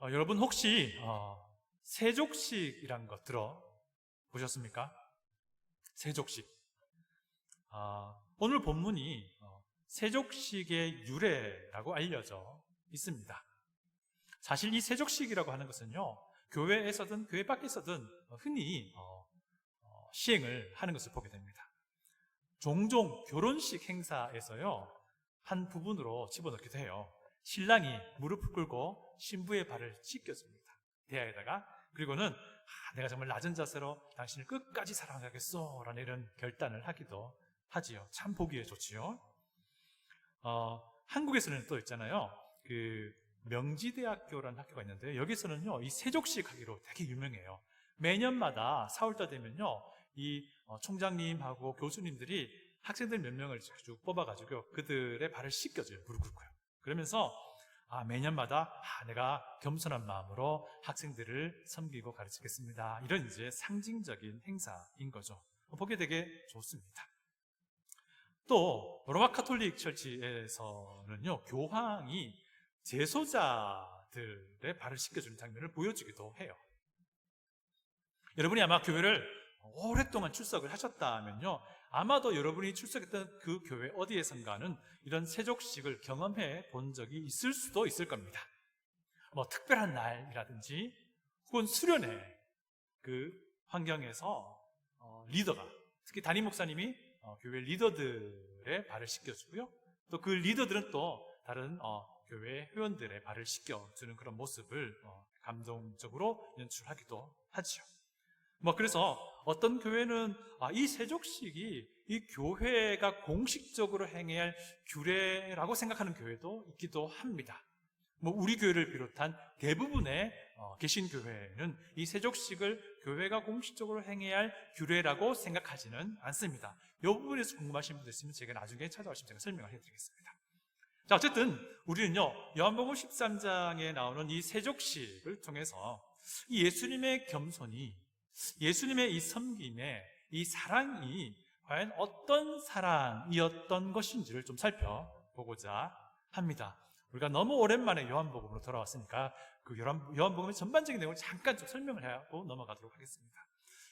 여러분 혹시 세족식이란 거 들어보셨습니까? 세족식. 오늘 본문이 세족식의 유래라고 알려져 있습니다. 사실 이 세족식이라고 하는 것은요, 교회에서든 교회 밖에서든 흔히 시행을 하는 것을 보게 됩니다. 종종 결혼식 행사에서요, 한 부분으로 집어넣기도 해요. 신랑이 무릎을 꿇고 신부의 발을 씻겨줍니다. 대야에다가. 그리고는 내가 정말 낮은 자세로 당신을 끝까지 사랑하겠소 라는 이런 결단을 하기도 하지요. 참 보기에 좋지요. 한국에서는 또 있잖아요, 그 명지대학교라는 학교가 있는데, 여기서는요 이 세족식 하기로 되게 유명해요. 매년마다 4월달 되면요, 이 총장님하고 교수님들이 학생들 몇 명을 쭉 뽑아가지고 그들의 발을 씻겨줘요. 무릎 꿇고요. 그러면서 매년마다 내가 겸손한 마음으로 학생들을 섬기고 가르치겠습니다, 이런 이제 상징적인 행사인 거죠. 보기 되게 좋습니다. 또 로마 카톨릭 철치에서는요, 교황이 재소자들의 발을 씻겨주는 장면을 보여주기도 해요. 여러분이 아마 교회를 오랫동안 출석을 하셨다면요, 아마도 여러분이 출석했던 그 교회 어디에선가는 이런 세족식을 경험해 본 적이 있을 수도 있을 겁니다. 특별한 날이라든지 혹은 수련회 그 환경에서 리더가, 특히 담임 목사님이 교회 리더들의 발을 씻겨주고요, 또 그 리더들은 또 다른 교회 회원들의 발을 씻겨주는 그런 모습을 감동적으로 연출하기도 하죠. 그래서 어떤 교회는 이 세족식이 이 교회가 공식적으로 행해야 할 규례라고 생각하는 교회도 있기도 합니다. 우리 교회를 비롯한 대부분의 개신교회는 이 세족식을 교회가 공식적으로 행해야 할 규례라고 생각하지는 않습니다. 이 부분에서 궁금하신 분들 있으면 제가 나중에 찾아오시면 제가 설명을 해드리겠습니다. 자, 어쨌든 우리는요, 요한복음 13장에 나오는 이 세족식을 통해서 이 예수님의 겸손이, 예수님의 이 섬김에 이 사랑이 과연 어떤 사랑이었던 것인지를 좀 살펴보고자 합니다. 우리가 너무 오랜만에 요한복음으로 돌아왔으니까 그 요한복음의 전반적인 내용을 잠깐 좀 설명을 하고 넘어가도록 하겠습니다.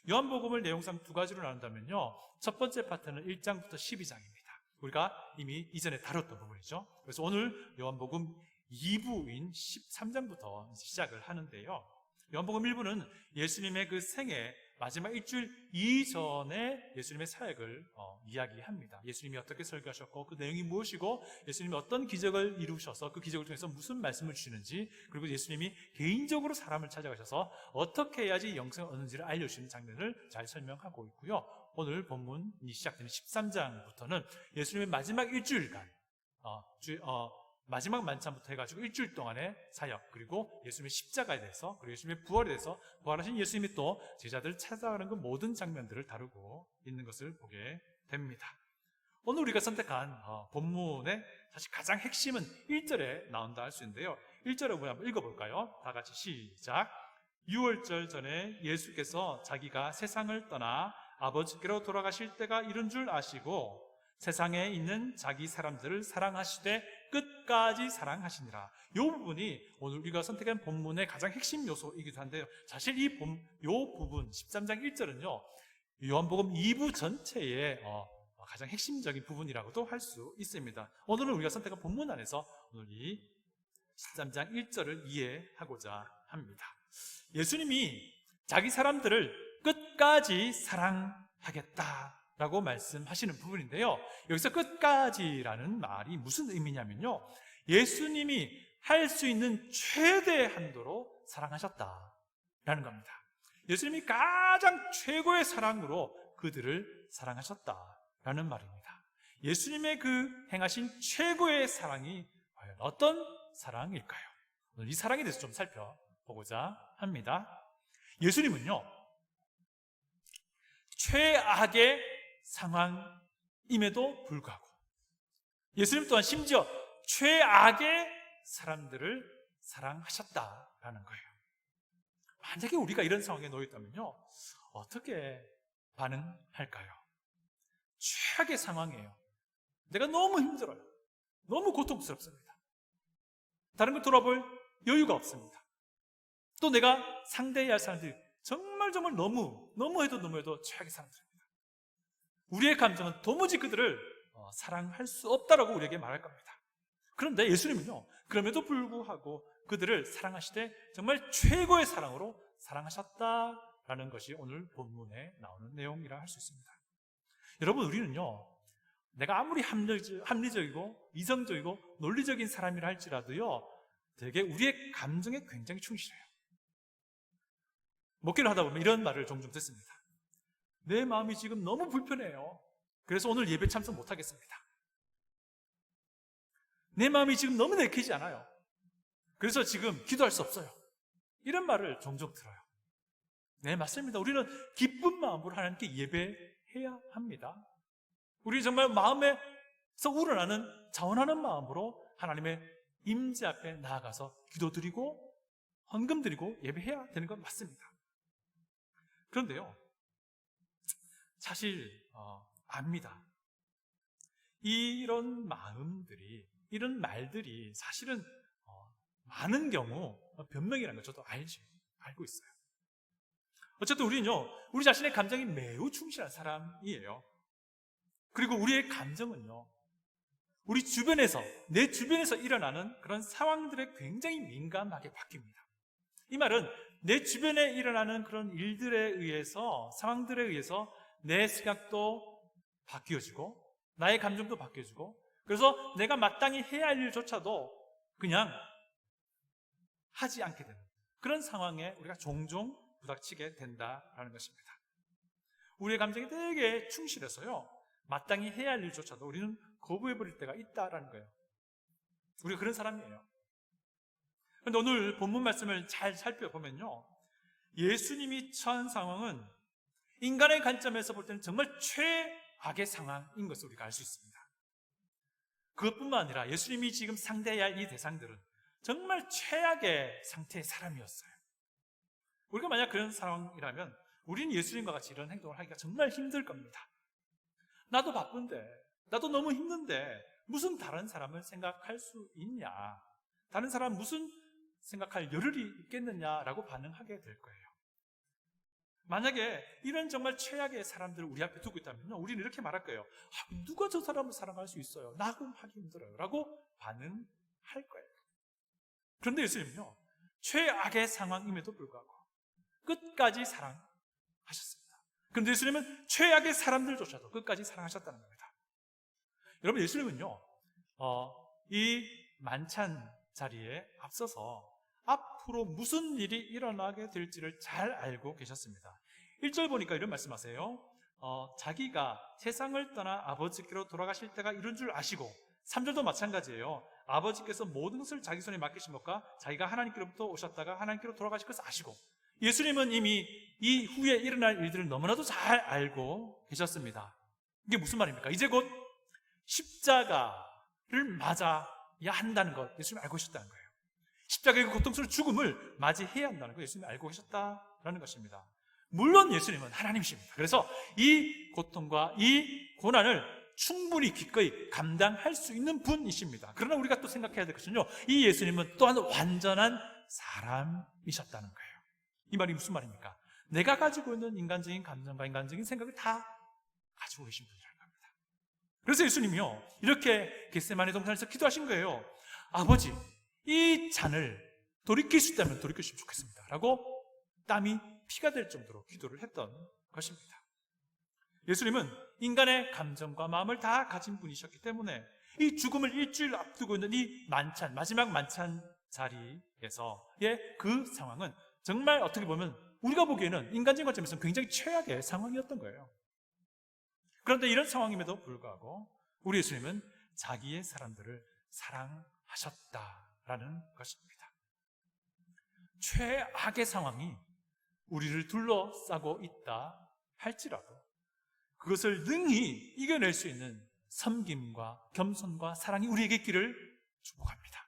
요한복음을 내용상 두 가지로 나눈다면요, 첫 번째 파트는 1장부터 12장입니다. 우리가 이미 이전에 다뤘던 부분이죠. 그래서 오늘 요한복음 2부인 13장부터 시작을 하는데요, 요한복음 1부는 예수님의 그 생애 마지막 일주일 이전에 예수님의 사역을 이야기합니다. 예수님이 어떻게 설교하셨고 그 내용이 무엇이고, 예수님이 어떤 기적을 이루셔서 그 기적을 통해서 무슨 말씀을 주시는지, 그리고 예수님이 개인적으로 사람을 찾아가셔서 어떻게 해야지 영생을 얻는지를 알려주시는 장면을 잘 설명하고 있고요. 오늘 본문이 시작되는 13장부터는 예수님의 마지막 일주일간 마지막 만찬부터 해가지고 일주일 동안의 사역, 그리고 예수님의 십자가에 대해서, 그리고 예수님의 부활에 대해서, 부활하신 예수님이 또 제자들을 찾아가는 그 모든 장면들을 다루고 있는 것을 보게 됩니다. 오늘 우리가 선택한 본문의 사실 가장 핵심은 1절에 나온다 할 수 있는데요, 1절을 우리 한번 읽어볼까요? 다 같이 시작. 유월절 전에 예수께서 자기가 세상을 떠나 아버지께로 돌아가실 때가 이른 줄 아시고 세상에 있는 자기 사람들을 사랑하시되 끝까지 사랑하시니라. 이 부분이 오늘 우리가 선택한 본문의 가장 핵심 요소이기도 한데요, 사실 이 부분 13장 1절은요 요한복음 2부 전체의 가장 핵심적인 부분이라고도 할 수 있습니다. 오늘은 우리가 선택한 본문 안에서 오늘 이 13장 1절을 이해하고자 합니다. 예수님이 자기 사람들을 끝까지 사랑하겠다라고 말씀하시는 부분인데요, 여기서 끝까지라는 말이 무슨 의미냐면요, 예수님이 할 수 있는 최대 한도로 사랑하셨다라는 겁니다. 예수님이 가장 최고의 사랑으로 그들을 사랑하셨다라는 말입니다. 예수님의 그 행하신 최고의 사랑이 과연 어떤 사랑일까요? 오늘 이 사랑에 대해서 좀 살펴보고자 합니다. 예수님은요, 최악의 상황임에도 불구하고 예수님 또한 심지어 최악의 사람들을 사랑하셨다라는 거예요. 만약에 우리가 이런 상황에 놓였다면요, 어떻게 반응할까요? 최악의 상황이에요. 내가 너무 힘들어요. 너무 고통스럽습니다. 다른 걸 돌아볼 여유가 없습니다. 또 내가 상대해야 할 사람들이 정말 너무해도 최악의 사람들입니다. 우리의 감정은 도무지 그들을 사랑할 수 없다라고 우리에게 말할 겁니다. 그런데 예수님은요, 그럼에도 불구하고 그들을 사랑하시되 정말 최고의 사랑으로 사랑하셨다라는 것이 오늘 본문에 나오는 내용이라 할 수 있습니다. 여러분, 우리는요, 내가 아무리 합리적이고 이성적이고 논리적인 사람이라 할지라도요, 되게 우리의 감정에 굉장히 충실해요. 목회를 하다 보면 이런 말을 종종 듣습니다. 내 마음이 지금 너무 불편해요. 그래서 오늘 예배 참석 못하겠습니다. 내 마음이 지금 너무 내키지 않아요. 그래서 지금 기도할 수 없어요. 이런 말을 종종 들어요. 네, 맞습니다. 우리는 기쁜 마음으로 하나님께 예배해야 합니다. 우리 정말 마음에서 우러나는 자원하는 마음으로 하나님의 임재 앞에 나아가서 기도드리고 헌금드리고 예배해야 되는 건 맞습니다. 그런데요, 사실 압니다. 이런 마음들이, 이런 말들이 사실은 많은 경우 변명이라는 걸 저도 알고 있어요. 어쨌든 우리는요, 우리 자신의 감정이 매우 충실한 사람이에요. 그리고 우리의 감정은요, 우리 주변에서, 내 주변에서 일어나는 그런 상황들에 굉장히 민감하게 바뀝니다. 이 말은 내 주변에 일어나는 그런 일들에 의해서, 상황들에 의해서 내 생각도 바뀌어지고 나의 감정도 바뀌어지고, 그래서 내가 마땅히 해야 할 일조차도 그냥 하지 않게 되는 그런 상황에 우리가 종종 부닥치게 된다라는 것입니다. 우리의 감정이 되게 충실해서요, 마땅히 해야 할 일조차도 우리는 거부해버릴 때가 있다라는 거예요. 우리가 그런 사람이에요. 그런데 오늘 본문 말씀을 잘 살펴보면요, 예수님이 처한 상황은 인간의 관점에서 볼 때는 정말 최악의 상황인 것을 우리가 알 수 있습니다. 그것뿐만 아니라 예수님이 지금 상대해야 할 이 대상들은 정말 최악의 상태의 사람이었어요. 우리가 만약 그런 상황이라면 우리는 예수님과 같이 이런 행동을 하기가 정말 힘들 겁니다. 나도 바쁜데, 나도 너무 힘든데 무슨 다른 사람을 생각할 수 있냐, 다른 사람 무슨 생각할 여력이 있겠느냐라고 반응하게 될 거예요. 만약에 이런 정말 최악의 사람들을 우리 앞에 두고 있다면요, 우리는 이렇게 말할 거예요. 누가 저 사람을 사랑할 수 있어요? 나는 하기 힘들어요 라고 반응할 거예요. 그런데 예수님은요, 최악의 상황임에도 불구하고 끝까지 사랑하셨습니다. 그런데 예수님은 최악의 사람들조차도 끝까지 사랑하셨다는 겁니다. 여러분, 예수님은요, 이 만찬 자리에 앞서서 앞으로 무슨 일이 일어나게 될지를 잘 알고 계셨습니다. 1절 보니까 이런 말씀하세요. 자기가 세상을 떠나 아버지께로 돌아가실 때가 이른 줄 아시고, 3절도 마찬가지예요. 아버지께서 모든 것을 자기 손에 맡기신 것과 자기가 하나님께로부터 오셨다가 하나님께로 돌아가실 것을 아시고, 예수님은 이미 이 후에 일어날 일들을 너무나도 잘 알고 계셨습니다. 이게 무슨 말입니까? 이제 곧 십자가를 맞아야 한다는 것, 예수님이 알고 계셨다는 거예요. 십자가의 고통스러운 죽음을 맞이해야 한다는 걸 예수님이 알고 계셨다라는 것입니다. 물론 예수님은 하나님이십니다. 그래서 이 고통과 이 고난을 충분히 기꺼이 감당할 수 있는 분이십니다. 그러나 우리가 또 생각해야 될 것은요, 이 예수님은 또한 완전한 사람이셨다는 거예요. 이 말이 무슨 말입니까? 내가 가지고 있는 인간적인 감정과 인간적인 생각을 다 가지고 계신 분이라는 겁니다. 그래서 예수님이요, 이렇게 겟세마네 동산에서 기도하신 거예요. 아버지, 이 잔을 돌이킬 수 있다면 돌이켰으면 좋겠습니다 라고 땀이 피가 될 정도로 기도를 했던 것입니다. 예수님은 인간의 감정과 마음을 다 가진 분이셨기 때문에 이 죽음을 일주일 앞두고 있는 이 만찬, 마지막 만찬 자리에서의 그 상황은 정말 어떻게 보면 우리가 보기에는 인간적인 관점에서는 굉장히 최악의 상황이었던 거예요. 그런데 이런 상황임에도 불구하고 우리 예수님은 자기의 사람들을 사랑하셨다라는 것입니다. 최악의 상황이 우리를 둘러싸고 있다 할지라도 그것을 능히 이겨낼 수 있는 섬김과 겸손과 사랑이 우리에게 있기를 축복합니다.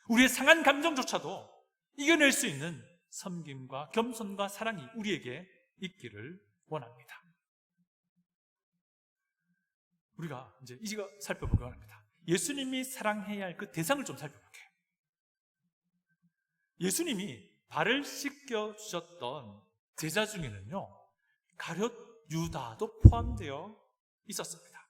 우리의 상한 감정조차도 이겨낼 수 있는 섬김과 겸손과 사랑이 우리에게 있기를 원합니다. 우리가 이제 이거 살펴보기 원합니다. 예수님이 사랑해야 할 그 대상을 좀 살펴볼게요. 예수님이 발을 씻겨주셨던 제자 중에는요, 가룟 유다도 포함되어 있었습니다.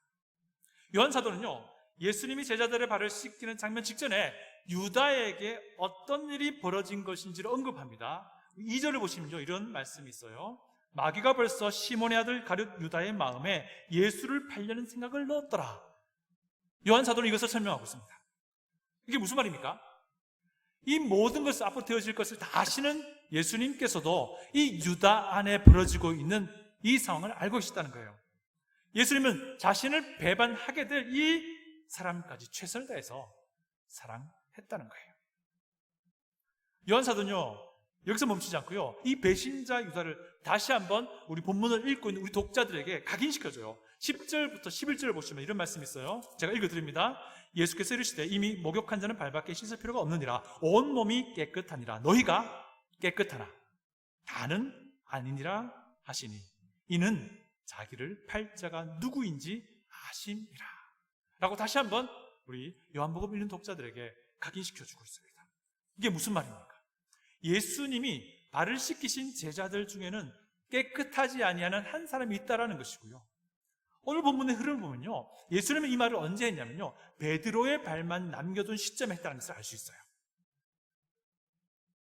요한 사도는요, 예수님이 제자들의 발을 씻기는 장면 직전에 유다에게 어떤 일이 벌어진 것인지를 언급합니다. 2절을 보시면요, 이런 말씀이 있어요. 마귀가 벌써 시몬의 아들 가룟 유다의 마음에 예수를 팔려는 생각을 넣었더라. 요한 사도는 이것을 설명하고 있습니다. 이게 무슨 말입니까? 이 모든 것을 앞으로 되어질 것을 다 아시는 예수님께서도 이 유다 안에 벌어지고 있는 이 상황을 알고 계시다는 거예요. 예수님은 자신을 배반하게 될 이 사람까지 최선을 다해서 사랑했다는 거예요. 요한 사도는요, 여기서 멈추지 않고요, 이 배신자 유다를 다시 한번 우리 본문을 읽고 있는 우리 독자들에게 각인시켜줘요. 10절부터 11절을 보시면 이런 말씀이 있어요. 제가 읽어드립니다. 예수께서 이르시되 이미 목욕한 자는 발밖에 씻을 필요가 없느니라. 온 몸이 깨끗하니라. 너희가 깨끗하나 다는 아니니라 하시니 이는 자기를 팔 자가 누구인지 아심이라. 라고 다시 한번 우리 요한복음 읽는 독자들에게 각인시켜주고 있습니다. 이게 무슨 말입니까? 예수님이 발을 씻기신 제자들 중에는 깨끗하지 아니하는 한 사람이 있다라는 것이고요, 오늘 본문의 흐름을 보면요, 예수님은 이 말을 언제 했냐면요, 베드로의 발만 남겨둔 시점에 했다는 것을 알 수 있어요.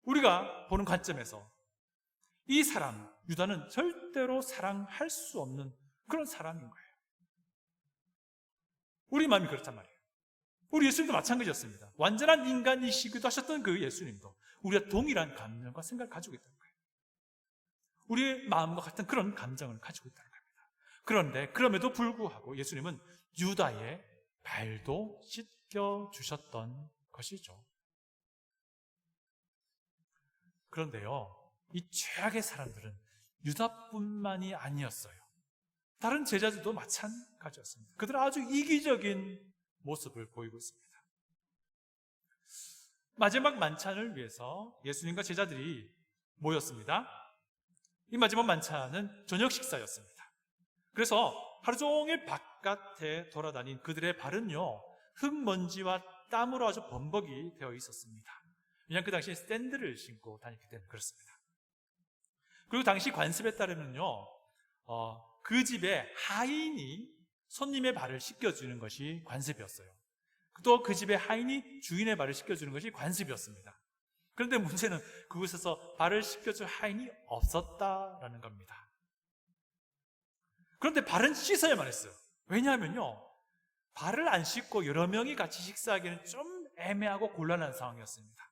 우리가 보는 관점에서 이 사람 유다는 절대로 사랑할 수 없는 그런 사람인 거예요. 우리 마음이 그렇단 말이에요. 우리 예수님도 마찬가지였습니다. 완전한 인간이시기도 하셨던 그 예수님도 우리가 동일한 감정과 생각을 가지고 있다는 거예요. 우리의 마음과 같은 그런 감정을 가지고 있다는 겁니다. 그런데 그럼에도 불구하고 예수님은 유다의 발도 씻겨주셨던 것이죠. 그런데요, 이 죄악의 사람들은 유다뿐만이 아니었어요. 다른 제자들도 마찬가지였습니다. 그들은 아주 이기적인 모습을 보이고 있습니다. 마지막 만찬을 위해서 예수님과 제자들이 모였습니다. 이 마지막 만찬은 저녁 식사였습니다. 그래서 하루 종일 바깥에 돌아다닌 그들의 발은요, 흙먼지와 땀으로 아주 범벅이 되어 있었습니다. 왜냐하면 그 당시에 샌들을 신고 다녔기 때문에 그렇습니다. 그리고 당시 관습에 따르면요, 그 집에 하인이 손님의 발을 씻겨주는 것이 관습이었어요. 또 그 집에 하인이 주인의 발을 씻겨주는 것이 관습이었습니다. 그런데 문제는 그곳에서 발을 씻겨줄 하인이 없었다라는 겁니다. 그런데 발은 씻어야만 했어요. 왜냐하면요, 발을 안 씻고 여러 명이 같이 식사하기는 좀 애매하고 곤란한 상황이었습니다.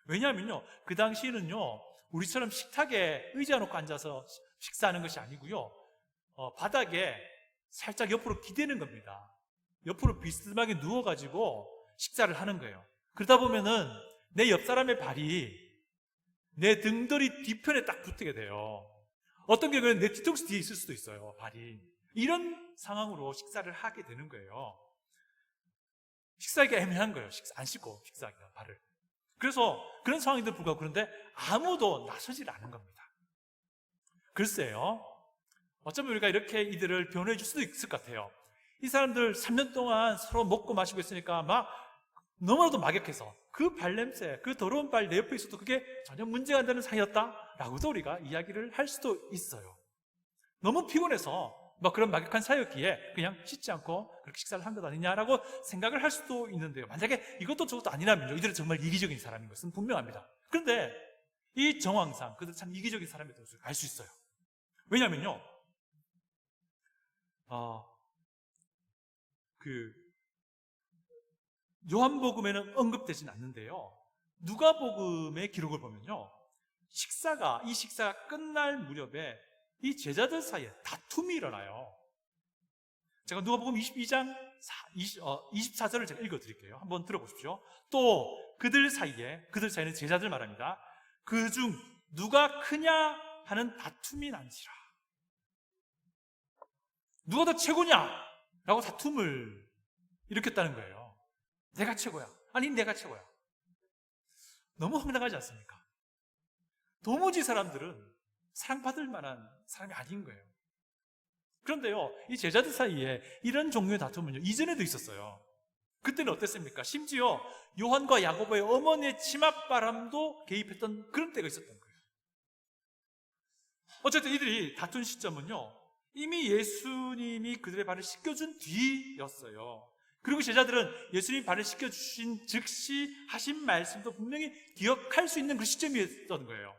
왜냐하면요, 그 당시에는요, 우리처럼 식탁에 의자 놓고 앉아서 식사하는 것이 아니고요, 바닥에 살짝 옆으로 기대는 겁니다. 옆으로 비스듬하게 누워가지고 식사를 하는 거예요. 그러다 보면은 내 옆 사람의 발이 내 등다리 뒤편에 딱 붙게 돼요. 어떤 경우에는 내 뒤통수 뒤에 있을 수도 있어요, 발이. 이런 상황으로 식사를 하게 되는 거예요. 식사하기가 애매한 거예요. 안 씻고 식사하기가, 발을. 그래서 그런 상황인데도 불구하고 그런데 아무도 나서질 않은 겁니다. 글쎄요, 어쩌면 우리가 이렇게 이들을 변호해 줄 수도 있을 것 같아요. 이 사람들 3년 동안 서로 먹고 마시고 있으니까 막 너무나도 막역해서 그 발냄새, 그 더러운 발 내 옆에 있어도 그게 전혀 문제가 안 되는 사이였다라고도 우리가 이야기를 할 수도 있어요. 너무 피곤해서 막 그런 막역한 사이였기에 그냥 씻지 않고 그렇게 식사를 한 것 아니냐라고 생각을 할 수도 있는데요, 만약에 이것도 저것도 아니라면요, 이들은 정말 이기적인 사람인 것은 분명합니다. 그런데 이 정황상 그들 참 이기적인 사람이라는 것을 알 수 있어요. 왜냐면요, 요한복음에는 언급되진 않는데요, 누가복음의 기록을 보면요, 이 식사가 끝날 무렵에 이 제자들 사이에 다툼이 일어나요. 제가 누가복음 22장 24절을 제가 읽어드릴게요. 한번 들어보십시오. 또 그들 사이에는 제자들 말합니다. 그중 누가 크냐 하는 다툼이 난지라. 누가 더 최고냐? 라고 다툼을 일으켰다는 거예요. 내가 최고야. 아니, 내가 최고야. 너무 황당하지 않습니까? 도무지 사람들은 사랑받을 만한 사람이 아닌 거예요. 그런데요, 이 제자들 사이에 이런 종류의 다툼은요, 이전에도 있었어요. 그때는 어땠습니까? 심지어 요한과 야고보의 어머니의 치맛바람도 개입했던 그런 때가 있었던 거예요. 어쨌든 이들이 다툰 시점은요, 이미 예수님이 그들의 발을 씻겨준 뒤였어요. 그리고 제자들은 예수님이 발을 씻겨주신 즉시 하신 말씀도 분명히 기억할 수 있는 그 시점이었던 거예요.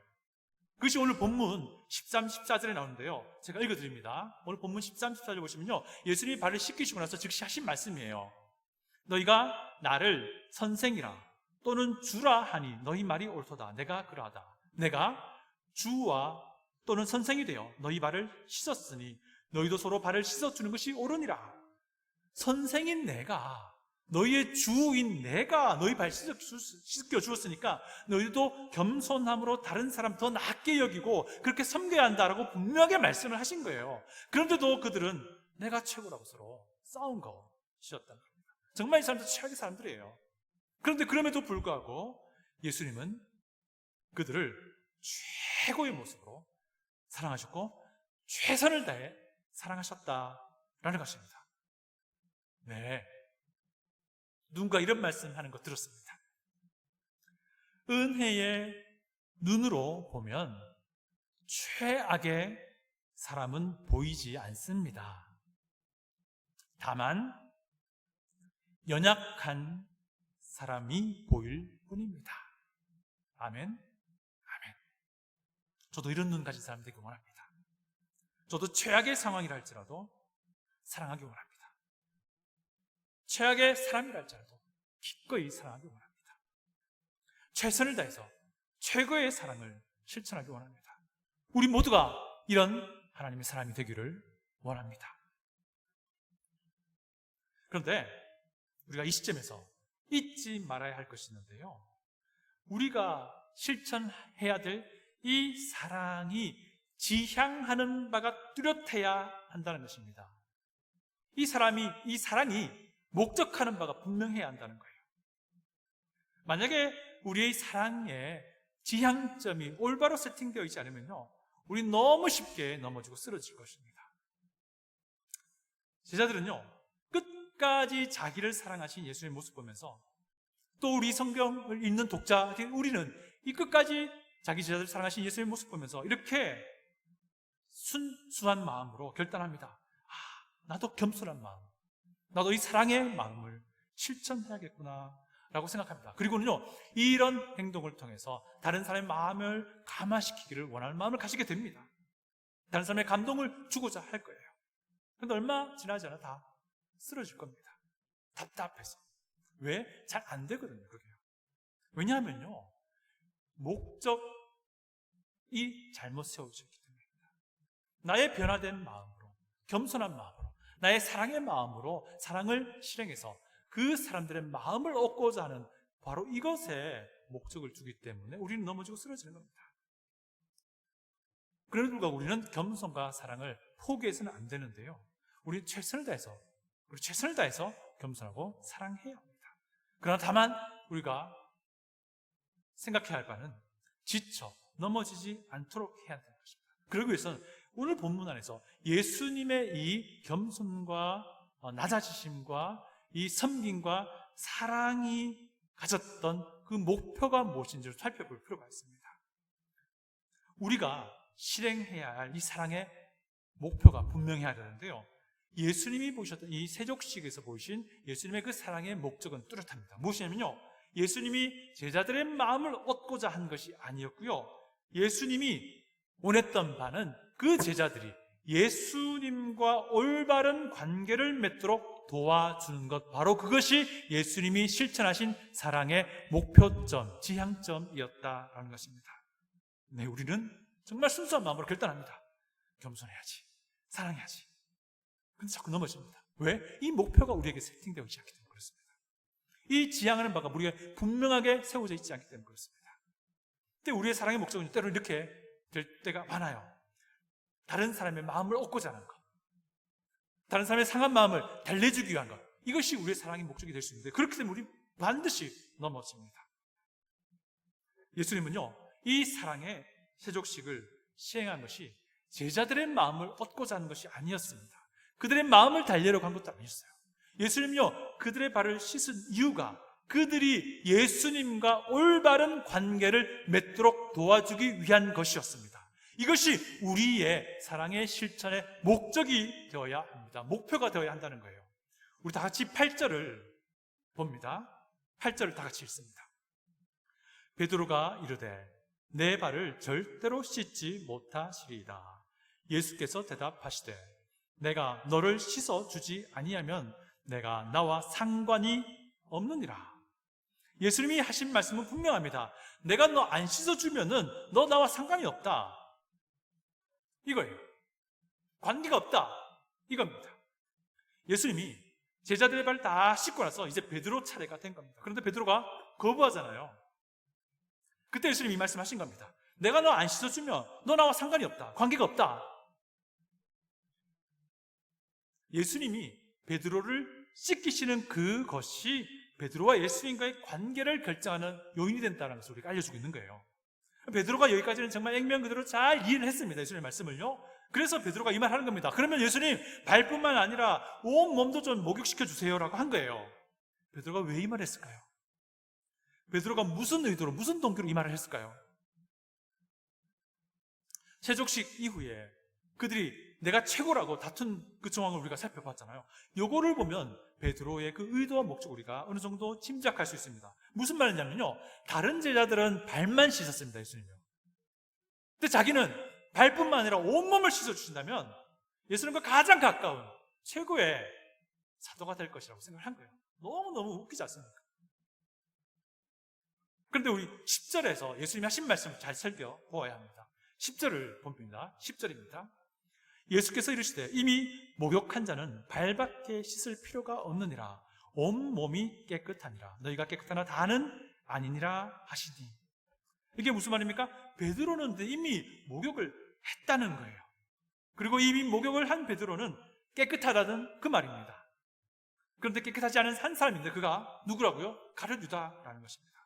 그것이 오늘 본문 13, 14절에 나오는데요, 제가 읽어드립니다. 오늘 본문 13, 14절 보시면요, 예수님이 발을 씻기시고 나서 즉시 하신 말씀이에요. 너희가 나를 선생이라 또는 주라 하니 너희 말이 옳도다. 내가 그러하다. 내가 주와 또는 선생이 되어 너희 발을 씻었으니 너희도 서로 발을 씻어주는 것이 옳으니라. 선생인 내가, 너희의 주인 내가 너희 발 씻겨주었으니까 너희도 겸손함으로 다른 사람 더 낫게 여기고 그렇게 섬겨야 한다라고 분명하게 말씀을 하신 거예요. 그런데도 그들은 내가 최고라고 서로 싸운 것이었던 겁니다. 정말 이 사람들 최악의 사람들이에요. 그런데 그럼에도 불구하고 예수님은 그들을 최고의 모습으로 사랑하셨고 최선을 다해 사랑하셨다라는 것입니다. 네, 누군가 이런 말씀하는 거 들었습니다. 은혜의 눈으로 보면 최악의 사람은 보이지 않습니다. 다만 연약한 사람이 보일 뿐입니다. 아멘. 아멘. 저도 이런 눈 가진 사람 되기 원합니다. 저도 최악의 상황이라 할지라도 사랑하기 원합니다. 최악의 사람이라 할지라도 기꺼이 사랑하기 원합니다. 최선을 다해서 최고의 사랑을 실천하기 원합니다. 우리 모두가 이런 하나님의 사람이 되기를 원합니다. 그런데 우리가 이 시점에서 잊지 말아야 할 것이 있는데요, 우리가 실천해야 될 이 사랑이 지향하는 바가 뚜렷해야 한다는 것입니다. 이 사랑이 목적하는 바가 분명해야 한다는 거예요. 만약에 우리의 사랑의 지향점이 올바로 세팅되어 있지 않으면요, 우리는 너무 쉽게 넘어지고 쓰러질 것입니다. 제자들은요, 끝까지 자기를 사랑하신 예수님의 모습 보면서, 또 우리 성경을 읽는 독자 우리는 이 끝까지 자기 제자들 사랑하신 예수님의 모습 보면서 이렇게 순수한 마음으로 결단합니다. 나도 겸손한 마음, 나도 이 사랑의 마음을 실천해야겠구나 라고 생각합니다. 그리고는요, 이런 행동을 통해서 다른 사람의 마음을 감화시키기를 원하는 마음을 가지게 됩니다. 다른 사람의 감동을 주고자 할 거예요. 그런데 얼마 지나지 않아 다 쓰러질 겁니다. 답답해서. 왜? 잘 안 되거든요, 그게요. 왜냐하면요, 목적이 잘못 세워졌기 때문입니다. 나의 변화된 마음으로, 겸손한 마음으로, 나의 사랑의 마음으로 사랑을 실행해서 그 사람들의 마음을 얻고자 하는 바로 이것에 목적을 두기 때문에 우리는 넘어지고 쓰러지는 겁니다. 그럼에도 불구하고 우리는 겸손과 사랑을 포기해서는 안 되는데요, 우리는 최선을 다해서 겸손하고 사랑해야 합니다. 그러나 다만 우리가 생각해야 할 바는 지쳐 넘어지지 않도록 해야 되는 것입니다. 그러기 위해서는 오늘 본문 안에서 예수님의 이 겸손과 낮아지심과 이 섬김과 사랑이 가졌던 그 목표가 무엇인지를 살펴볼 필요가 있습니다. 우리가 실행해야 할 이 사랑의 목표가 분명해야 되는데요, 예수님이 보셨던 이 세족식에서 보이신 예수님의 그 사랑의 목적은 뚜렷합니다. 무엇이냐면요, 예수님이 제자들의 마음을 얻고자 한 것이 아니었고요, 예수님이 원했던 바는 그 제자들이 예수님과 올바른 관계를 맺도록 도와주는 것, 바로 그것이 예수님이 실천하신 사랑의 목표점, 지향점이었다라는 것입니다. 네, 우리는 정말 순수한 마음으로 결단합니다. 겸손해야지, 사랑해야지. 근데 자꾸 넘어집니다. 왜? 이 목표가 우리에게 세팅되어 있지 않기 때문에 그렇습니다. 이 지향하는 바가 우리에게 분명하게 세워져 있지 않기 때문에 그렇습니다. 근데 우리의 사랑의 목적은 때로 이렇게 될 때가 많아요. 다른 사람의 마음을 얻고자 하는 것, 다른 사람의 상한 마음을 달래주기 위한 것, 이것이 우리의 사랑의 목적이 될 수 있는데, 그렇기 때문에 우리 반드시 넘어집니다. 예수님은요, 이 사랑의 세족식을 시행한 것이 제자들의 마음을 얻고자 하는 것이 아니었습니다. 그들의 마음을 달래려고 한 것도 아니었어요. 예수님은요, 그들의 발을 씻은 이유가 그들이 예수님과 올바른 관계를 맺도록 도와주기 위한 것이었습니다. 이것이 우리의 사랑의 실천의 목적이 되어야 합니다. 목표가 되어야 한다는 거예요. 우리 다 같이 8절을 봅니다. 8절을 다 같이 읽습니다. 베드로가 이르되 내 발을 절대로 씻지 못하시리이다. 예수께서 대답하시되 내가 너를 씻어주지 아니하면 내가 나와 상관이 없느니라. 예수님이 하신 말씀은 분명합니다. 내가 너 안 씻어주면은 너 나와 상관이 없다. 이거예요. 관계가 없다. 이겁니다. 예수님이 제자들의 발을 다 씻고 나서 이제 베드로 차례가 된 겁니다. 그런데 베드로가 거부하잖아요. 그때 예수님이 이 말씀하신 겁니다. 내가 너 안 씻어주면 너 나와 상관이 없다. 관계가 없다. 예수님이 베드로를 씻기시는 그것이 베드로와 예수님과의 관계를 결정하는 요인이 된다는 것을 우리가 알려주고 있는 거예요. 베드로가 여기까지는 정말 액면 그대로 잘 이해를 했습니다. 예수님의 말씀을요. 그래서 베드로가 이 말 하는 겁니다. 그러면 예수님 발뿐만 아니라 온 몸도 좀 목욕시켜 주세요라고 한 거예요. 베드로가 왜 이 말을 했을까요? 베드로가 무슨 의도로 무슨 동기로 이 말을 했을까요? 세족식 이후에 그들이 내가 최고라고 다툰 그 정황을 우리가 살펴봤잖아요. 요거를 보면 베드로의 그 의도와 목적을 우리가 어느 정도 짐작할 수 있습니다. 무슨 말이냐면요, 다른 제자들은 발만 씻었습니다. 예수님이요. 근데 자기는 발뿐만 아니라 온몸을 씻어주신다면 예수님과 가장 가까운 최고의 사도가 될 것이라고 생각을 한 거예요. 너무너무 웃기지 않습니까? 그런데 우리 10절에서 예수님이 하신 말씀을 잘 살펴보아야 합니다. 10절을 봅니다. 10절입니다. 예수께서 이르시되 이미 목욕한 자는 발밖에 씻을 필요가 없느니라. 온 몸이 깨끗하니라. 너희가 깨끗하나 다는 아니니라 하시니. 이게 무슨 말입니까? 베드로는 이미 목욕을 했다는 거예요. 그리고 이미 목욕을 한 베드로는 깨끗하다는 그 말입니다. 그런데 깨끗하지 않은 한 사람인데 그가 누구라고요? 가룟 유다라는 것입니다.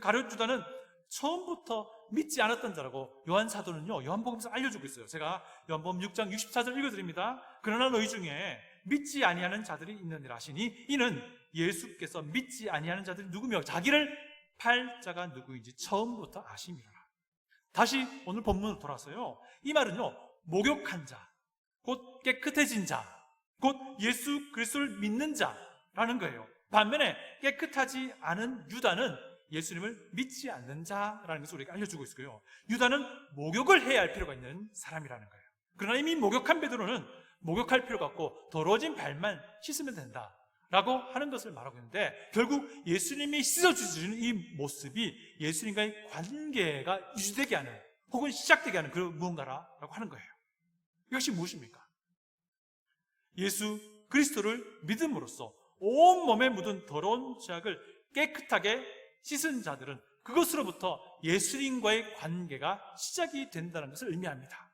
가룟 유다는 처음부터 믿지 않았던 자라고 요한 사도는요, 요한복음에서 알려주고 있어요. 제가 요한복음 6장 64절 읽어드립니다. 그러나 너희 중에 믿지 아니하는 자들이 있느니라 하시니 이는 예수께서 믿지 아니하는 자들이 누구며 자기를 팔 자가 누구인지 처음부터 아심이라. 다시 오늘 본문으로 돌아서요, 이 말은요, 목욕한 자, 곧 깨끗해진 자, 곧 예수 그리스도를 믿는 자라는 거예요. 반면에 깨끗하지 않은 유다는 예수님을 믿지 않는 자라는 것을 우리가 알려주고 있고요. 유다는 목욕을 해야 할 필요가 있는 사람이라는 거예요. 그러나 이미 목욕한 베드로는 목욕할 필요가 없고 더러워진 발만 씻으면 된다라고 하는 것을 말하고 있는데, 결국 예수님이 씻어주시는 이 모습이 예수님과의 관계가 유지되게 하는, 혹은 시작되게 하는 그런 무언가라고 하는 거예요. 이것이 무엇입니까? 예수 그리스도를 믿음으로써 온몸에 묻은 더러운 죄악을 깨끗하게 씻은 자들은 그것으로부터 예수님과의 관계가 시작이 된다는 것을 의미합니다.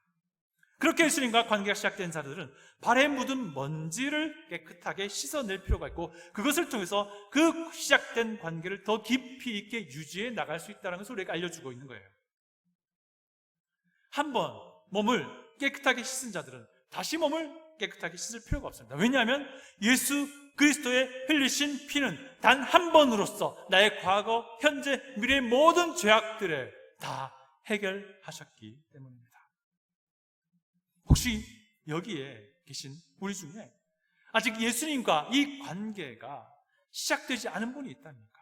그렇게 예수님과 관계가 시작된 자들은 발에 묻은 먼지를 깨끗하게 씻어낼 필요가 있고, 그것을 통해서 그 시작된 관계를 더 깊이 있게 유지해 나갈 수 있다는 것을 우리가 알려주고 있는 거예요. 한번 몸을 깨끗하게 씻은 자들은 다시 몸을 깨끗하게 씻을 필요가 없습니다. 왜냐하면 예수 그리스도의 흘리신 피는 단 한 번으로써 나의 과거, 현재, 미래의 모든 죄악들을 다 해결하셨기 때문입니다. 혹시 여기에 계신 우리 중에 아직 예수님과 이 관계가 시작되지 않은 분이 있답니까?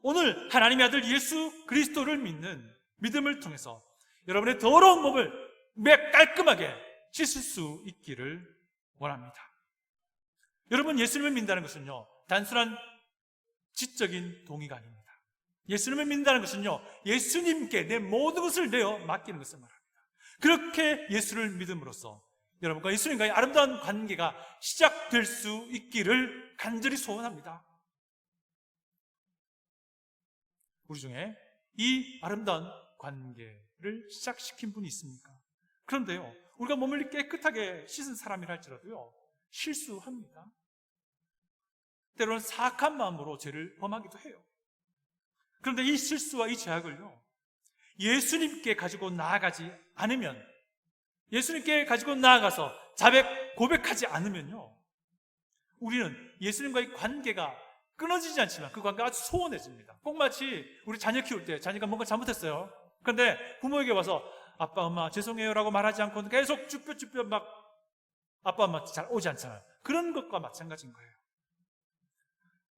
오늘 하나님의 아들 예수 그리스도를 믿는 믿음을 통해서 여러분의 더러운 몸을 깔끔하게 씻을 수 있기를 원합니다. 여러분, 예수님을 믿는다는 것은요, 단순한 지적인 동의가 아닙니다. 예수님을 믿는다는 것은요, 예수님께 내 모든 것을 내어 맡기는 것을 말합니다. 그렇게 예수를 믿음으로써 여러분과 예수님과의 아름다운 관계가 시작될 수 있기를 간절히 소원합니다. 우리 중에 이 아름다운 관계를 시작시킨 분이 있습니까? 그런데요, 우리가 몸을 깨끗하게 씻은 사람이라 할지라도요, 실수합니다. 때로는 사악한 마음으로 죄를 범하기도 해요. 그런데 이 실수와 이 죄악을요, 예수님께 가지고 나아가지 않으면, 예수님께 가지고 나아가서 자백, 고백하지 않으면요, 우리는 예수님과의 관계가 끊어지지 않지만 그 관계가 아주 소원해집니다. 꼭 마치 우리 자녀 키울 때 자녀가 뭔가 잘못했어요. 그런데 부모에게 와서 아빠, 엄마 죄송해요 라고 말하지 않고 계속 쭈뼛쭈뼛 막 아빠, 엄마 잘 오지 않잖아요. 그런 것과 마찬가지인 거예요.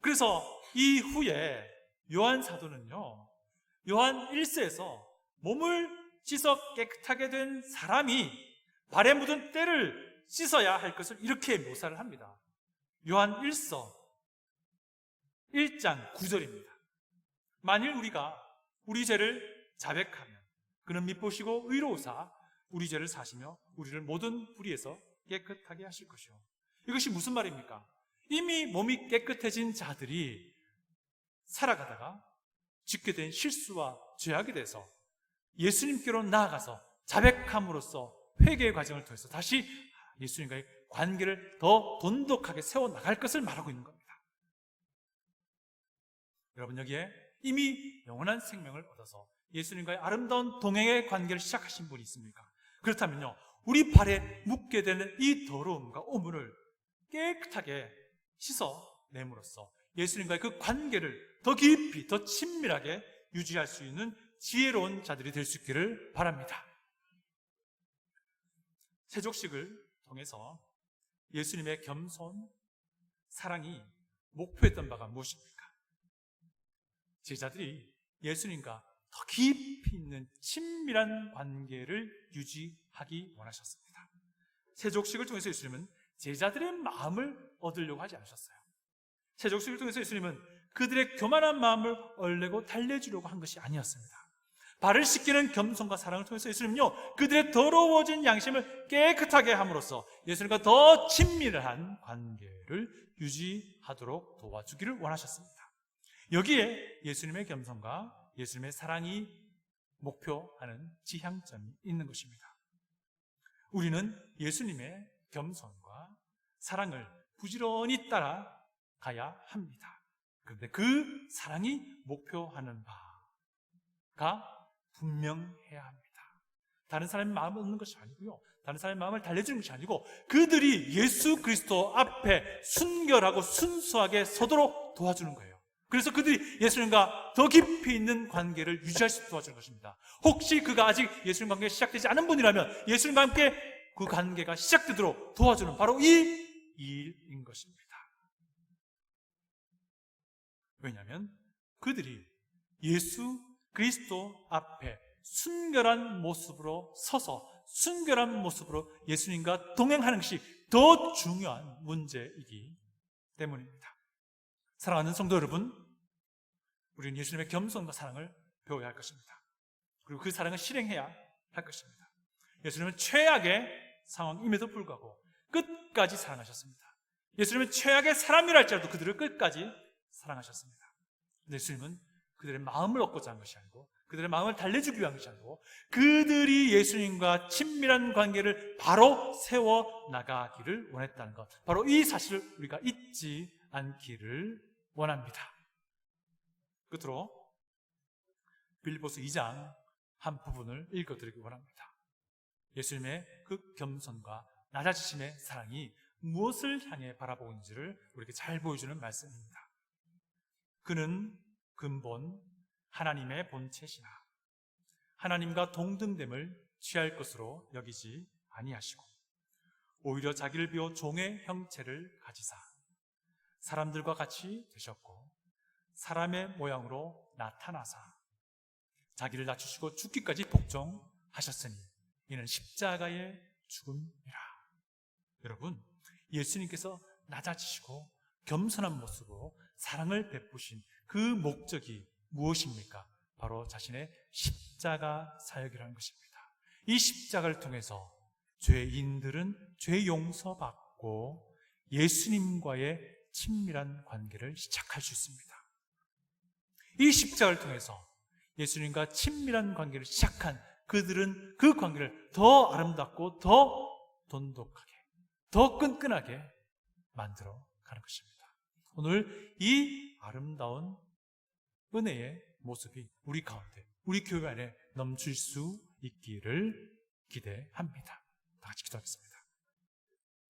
그래서 이후에 요한 사도는요, 요한 1서에서 몸을 씻어 깨끗하게 된 사람이 발에 묻은 때를 씻어야 할 것을 이렇게 묘사를 합니다. 요한 1서 1장 9절입니다. 만일 우리가 우리 죄를 자백하면 그는 미쁘시고 의로우사 우리 죄를 사시며 우리를 모든 불의에서 깨끗하게 하실 것이요. 이것이 무슨 말입니까? 이미 몸이 깨끗해진 자들이 살아가다가 짓게 된 실수와 죄악에 대해서 예수님께로 나아가서 자백함으로써 회개의 과정을 통해서 다시 예수님과의 관계를 더 돈독하게 세워나갈 것을 말하고 있는 겁니다. 여러분, 여기에 이미 영원한 생명을 얻어서 예수님과의 아름다운 동행의 관계를 시작하신 분이 있습니까? 그렇다면요, 우리 발에 묻게 되는 이 더러움과 오물을 깨끗하게 씻어냄으로써 예수님과의 그 관계를 더 깊이, 더 친밀하게 유지할 수 있는 지혜로운 자들이 될 수 있기를 바랍니다. 세족식을 통해서 예수님의 겸손, 사랑이 목표했던 바가 무엇입니까? 제자들이 예수님과 더 깊이 있는 친밀한 관계를 유지하기 원하셨습니다. 세족식을 통해서 예수님은 제자들의 마음을 얻으려고 하지 않으셨어요. 세족식을 통해서 예수님은 그들의 교만한 마음을 얼레고 달래주려고 한 것이 아니었습니다. 발을 씻기는 겸손과 사랑을 통해서 예수님은요, 그들의 더러워진 양심을 깨끗하게 함으로써 예수님과 더 친밀한 관계를 유지하도록 도와주기를 원하셨습니다. 여기에 예수님의 겸손과 예수님의 사랑이 목표하는 지향점이 있는 것입니다. 우리는 예수님의 겸손과 사랑을 부지런히 따라가야 합니다. 그런데 그 사랑이 목표하는 바가 분명해야 합니다. 다른 사람의 마음을 얻는 것이 아니고요, 다른 사람의 마음을 달래주는 것이 아니고 그들이 예수 그리스도 앞에 순결하고 순수하게 서도록 도와주는 거예요. 그래서 그들이 예수님과 더 깊이 있는 관계를 유지할 수 있도록 도와주는 것입니다. 혹시 그가 아직 예수님 관계가 시작되지 않은 분이라면 예수님과 함께 그 관계가 시작되도록 도와주는 바로 이 일인 것입니다. 왜냐하면 그들이 예수 그리스도 앞에 순결한 모습으로 서서 순결한 모습으로 예수님과 동행하는 것이 더 중요한 문제이기 때문입니다. 사랑하는 성도 여러분, 우리는 예수님의 겸손과 사랑을 배워야 할 것입니다. 그리고 그 사랑을 실행해야 할 것입니다. 예수님은 최악의 상황임에도 불구하고 끝까지 사랑하셨습니다. 예수님은 최악의 사람이랄지라도 그들을 끝까지 사랑하셨습니다. 예수님은 그들의 마음을 얻고자 한 것이 아니고 그들의 마음을 달래주기 위한 것이 아니고 그들이 예수님과 친밀한 관계를 바로 세워나가기를 원했다는 것, 바로 이 사실을 우리가 잊지 않기를 원합니다. 끝으로 빌립보서 2장 한 부분을 읽어드리기 원합니다. 예수님의 그 겸손과 낮아지심의 사랑이 무엇을 향해 바라보고 있는지를 우리에게 잘 보여주는 말씀입니다. 그는 근본 하나님의 본체시나 하나님과 동등됨을 취할 것으로 여기지 아니하시고 오히려 자기를 비워 종의 형체를 가지사 사람들과 같이 되셨고 사람의 모양으로 나타나사 자기를 낮추시고 죽기까지 복종하셨으니 이는 십자가의 죽음이라. 여러분, 예수님께서 낮아지시고 겸손한 모습으로 사랑을 베푸신 그 목적이 무엇입니까? 바로 자신의 십자가 사역이라는 것입니다. 이 십자가를 통해서 죄인들은 죄 용서받고 예수님과의 친밀한 관계를 시작할 수 있습니다. 이 십자가를 통해서 예수님과 친밀한 관계를 시작한 그들은 그 관계를 더 아름답고 더 돈독하게, 더 끈끈하게 만들어 가는 것입니다. 오늘 이 아름다운 은혜의 모습이 우리 가운데, 우리 교회 안에 넘칠 수 있기를 기대합니다. 다 같이 기도하겠습니다.